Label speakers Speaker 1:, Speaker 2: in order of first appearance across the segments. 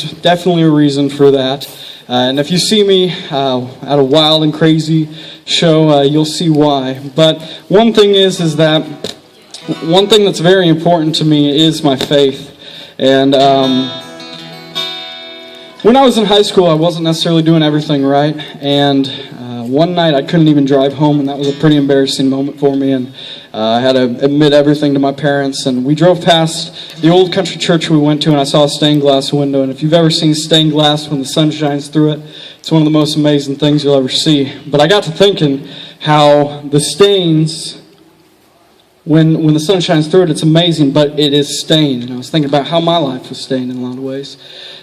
Speaker 1: Definitely a reason for that. And if you see me at a wild and crazy show, you'll see why. But one thing is that one thing that's very important to me is my faith. And when I was in high school, I wasn't necessarily doing everything right. And one night I couldn't even drive home, and that was a pretty embarrassing moment for me. And I had to admit everything to my parents. And we drove past the old country church we went to, and I saw a stained glass window. And if you've ever seen stained glass when the sun shines through it, it's one of the most amazing things you'll ever see. But I got to thinking how the stains, when the sun shines through it, it's amazing, but it is stained. And I was thinking about how my life was stained in a lot of ways.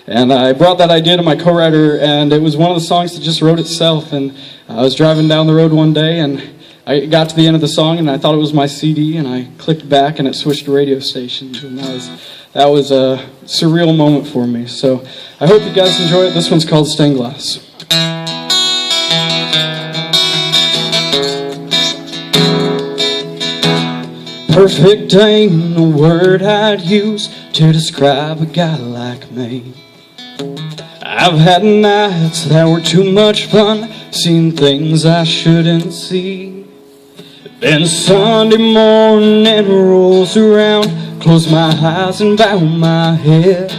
Speaker 1: And I brought that idea to my co-writer, and it was one of the songs that just wrote itself. And I was driving down the road one day, and I got to the end of the song, and I thought it was my CD, and I clicked back, and it switched to radio stations. And that was a surreal moment for me. So I hope you guys enjoy it. This one's called Stained Glass. Perfect ain't a word I'd use to describe a guy like me. I've had nights that were too much fun, seeing things I shouldn't see. Then Sunday morning rolls around, close my eyes and bow my head.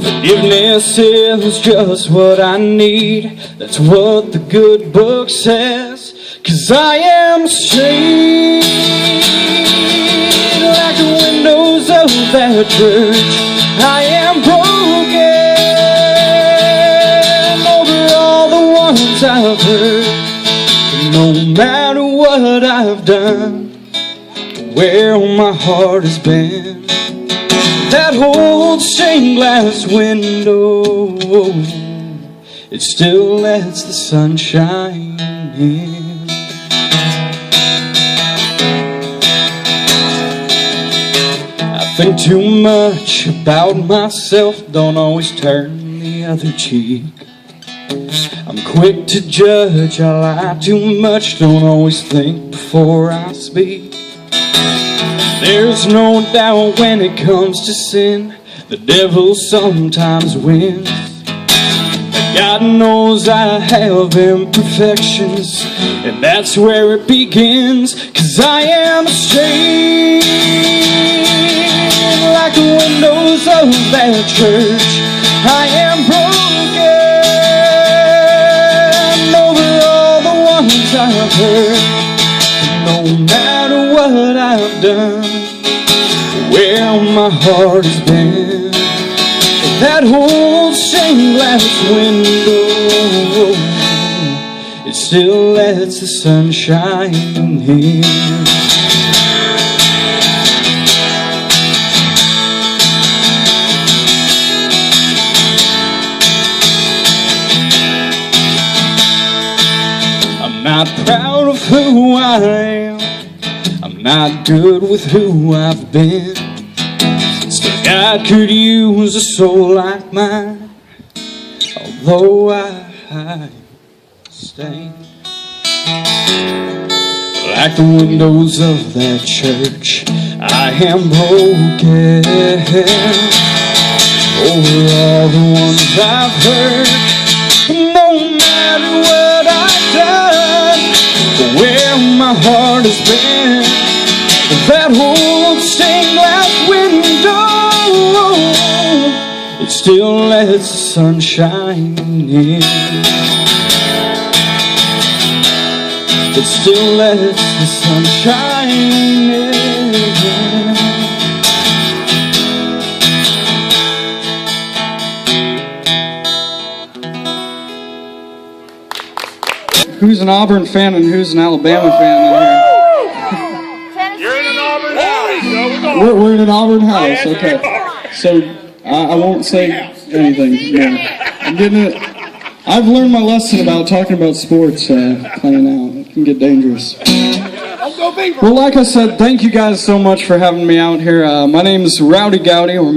Speaker 1: Forgiveness is just what I need, that's what the good book says. 'Cause I am saved like the windows of that church. I am broken over all the ones I've hurt. No matter what I've done, where my heart has been, that old stained glass window, it still lets the sun shine in. Think too much about myself, don't always turn the other cheek. I'm quick to judge, I lie too much, don't always think before I speak. There's no doubt when it comes to sin, the devil sometimes wins. But God knows I have imperfections, and that's where it begins. 'Cause I am ashamed like the windows of that church. I am broken over all the ones I've hurt. No matter what I've done, where my heart has been, that old stained glass window, it still lets the sun shine in. I'm not proud of who I am, I'm not good with who I've been. Still God could use a soul like mine, although I'm stained like the windows of that church. I am broken over all the ones I've hurt. No matter what I've done, where my heart has been, that old stained glass window, it still lets the sun shine in. It still lets the sun shine in. Who's an Auburn fan and who's an Alabama fan in here?
Speaker 2: You're in an Auburn house.
Speaker 1: We're in an Auburn house, okay. So I won't say anything. Yeah. I'm getting it. I've learned my lesson about talking about sports playing out. It can get dangerous. Well, like I said, thank you guys so much for having me out here. My name is Rowdie Goudy, or